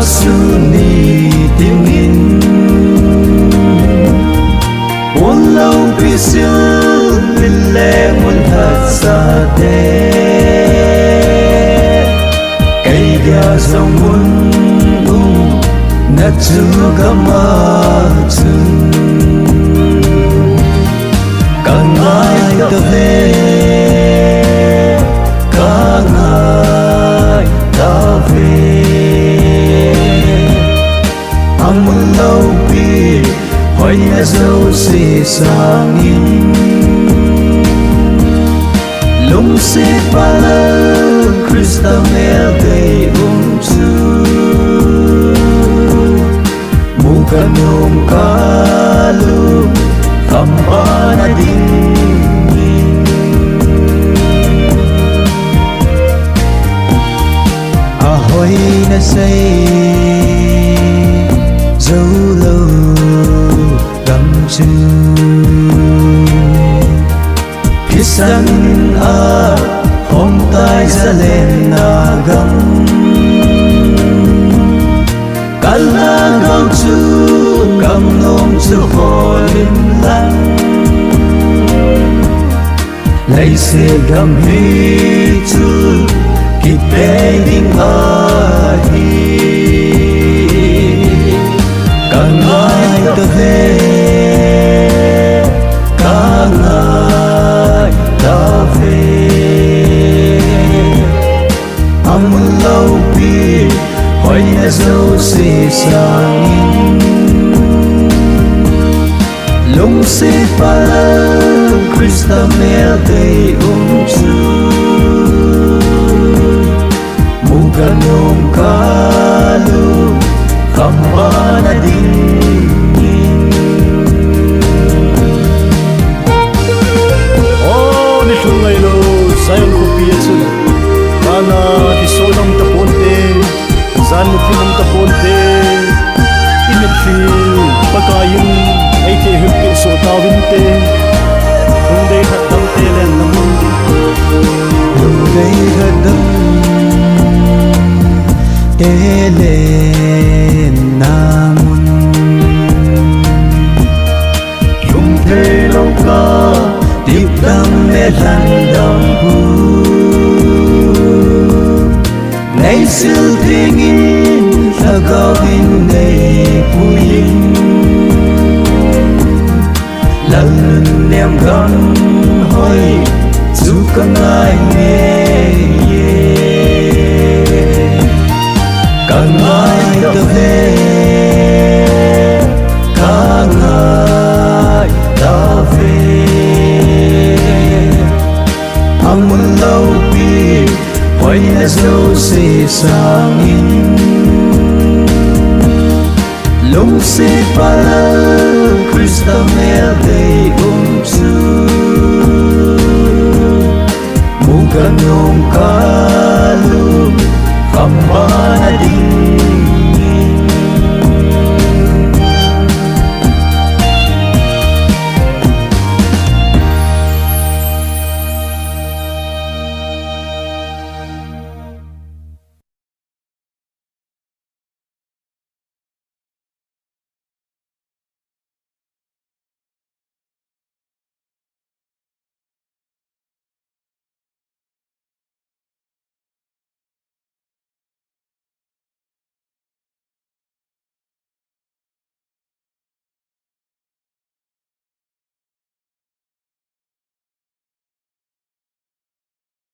suni tingin walau bisil lille mulhat sa de kay ga zamun na chuga ma chun kangai ta ve kangai ta ve amul lâu bi hỏi na dấu si sangin lung si pala Krista mel day chu mukanum kalu kampana ding ahoy na say dấu lâu gầm chư phía sân a hôm tai ra lên na gầm kala gao chu cầm nôm chu hồ linh lăng lấy xe gầm hi chu kịp bê đinh a hi càng ai ta về càng ai ta về amul lâu bi hỏi na dấu si sangin lung si pala Krista mel day chu mukanum kalu kampana dingin oh ni sungai lo sayang ko pietsun kana isolong taponte san mo pinong taponte imetri pagkayong ay te hukki so tawinte hunday hatam telen namundi hunday hatam telen namun yung thelaw ka tipdam melandam hu nay siltingin sagawin nay puyin lalun nem gan hoy chu kangai nghe kangai ta ve kangai ta ve amul lâu bi hỏi na dấu si sangin lung si pala Krista mel day chu mukanum kalu kampana